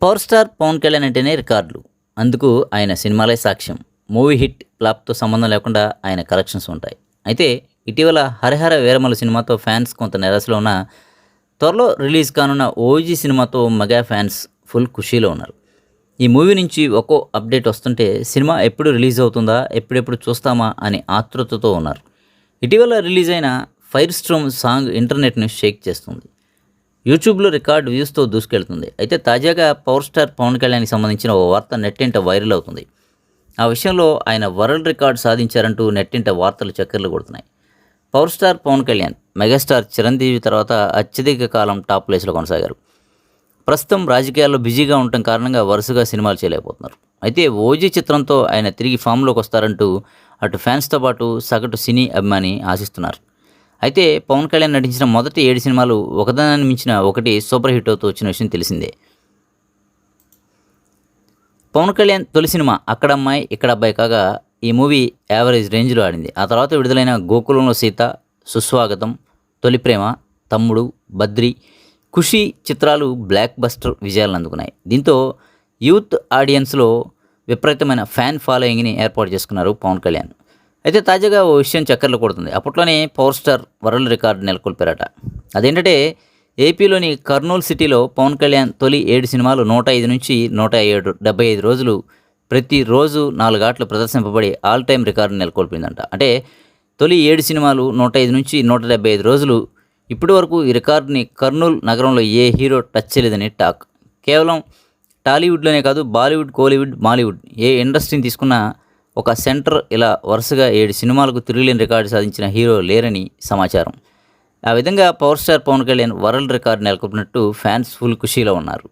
Power star Pawan Kalyan అంటేనే రికార్డులు. అందుకు ఆయన సినిమాలే సాక్ష్యం. మూవీ హిట్, ఫ్లాప్‌తో సంబంధం లేకుండా ఆయన కలెక్షన్స్ ఉంటాయి. అయితే ఇటీవల 'హరిహర వీరమల్లు' సినిమాతో ఫ్యాన్స్ కొంత నిరాశలో ఉన్నా, త్వరలో రిలీజ్ కానున్న 'ఓజీ' సినిమాతో మెగా ఫ్యాన్స్ ఫుల్ ఖుషీలో ఉన్నారు. ఈ మూవీ నుంచి ఒక్కో అప్డేట్ వస్తుంటే సినిమా ఎప్పుడు రిలీజ్ అవుతుందా, ఎప్పుడెప్పుడు చూస్తామా అని ఆతృతతో ఉన్నారు. ఇటీవల రిలీజ్ అయిన 'ఫైర్ స్ట్రోమ్' సాంగ్ ఇంటర్నెట్‌ని షేక్ చేస్తుంది. యూట్యూబ్లో రికార్డ్ వ్యూస్తో దూసుకెళ్తుంది. అయితే తాజాగా పవర్ స్టార్ పవన్ కళ్యాణ్కి సంబంధించిన ఓ వార్త నెట్టింట వైరల్ అవుతుంది. ఆ విషయంలో ఆయన వరల్డ్ రికార్డ్ సాధించారంటూ నెట్టింట వార్తలు చక్కర్లు కొడుతున్నాయి. Power star Pawan Kalyan megastar Chiranjeevi తర్వాత అత్యధిక కాలం టాప్ ప్లేస్లో కొనసాగారు. ప్రస్తుతం రాజకీయాల్లో బిజీగా ఉండటం కారణంగా వరుసగా సినిమాలు చేయలేకపోతున్నారు. అయితే 'ఓజీ' చిత్రంతో ఆయన తిరిగి ఫామ్లోకి వస్తారంటూ అటు ఫ్యాన్స్తో పాటు సగటు సినీ అభిమాని ఆశిస్తున్నారు. అయితే పవన్ కళ్యాణ్ నటించిన మొదటి 7 సినిమాలు ఒకదాన్ని మించిన ఒకటి సూపర్ హిట్ అవుతూ వచ్చిన విషయం తెలిసిందే. పవన్ కళ్యాణ్ తొలి సినిమా 'అక్కడమ్మాయి ఇక్కడ అబ్బాయి' కాగా ఈ మూవీ యావరేజ్ రేంజ్లో ఆడింది. ఆ తర్వాత విడుదలైన 'గోకులంలో సీత', 'సుస్వాగతం', 'తొలి ప్రేమ', 'తమ్ముడు', 'బద్రి', 'ఖుషి' చిత్రాలు బ్లాక్ బస్టర్ విజయాలను అందుకున్నాయి. దీంతో యూత్ ఆడియన్స్లో విపరీతమైన ఫ్యాన్ ఫాలోయింగ్ని ఏర్పాటు చేసుకున్నారు పవన్ కళ్యాణ్. అయితే తాజాగా ఓ విషయం చక్కర్లు కొడుతుంది. అప్పట్లోనే పవర్ స్టార్ వరల్డ్ రికార్డు నెలకొల్పారట. అదేంటంటే ఏపీలోని కర్నూలు సిటీలో పవన్ కళ్యాణ్ తొలి 7 సినిమాలు 105 నుంచి 175 రోజులు ప్రతిరోజు 4 గంటలు ప్రదర్శింపబడి ఆల్ టైమ్ రికార్డు నెలకొల్పిందంట. అంటే తొలి 7 సినిమాలు 105 నుంచి 175 రోజులు. ఇప్పటి వరకు ఈ రికార్డుని కర్నూలు నగరంలో ఏ హీరో టచ్ చేయలేదని టాక్. కేవలం టాలీవుడ్లోనే కాదు, బాలీవుడ్, కోలీవుడ్, మాలీవుడ్ ఏ ఇండస్ట్రీని తీసుకున్నా ఒక సెంటర్ ఇలా వరుసగా 7 సినిమాలకు తిరుగులేని రికార్డు సాధించిన హీరో లేరని సమాచారం. ఆ విధంగా power star Pawan Kalyan world record నెలకొల్పినట్టు ఫ్యాన్స్ ఫుల్ ఖుషీలో ఉన్నారు.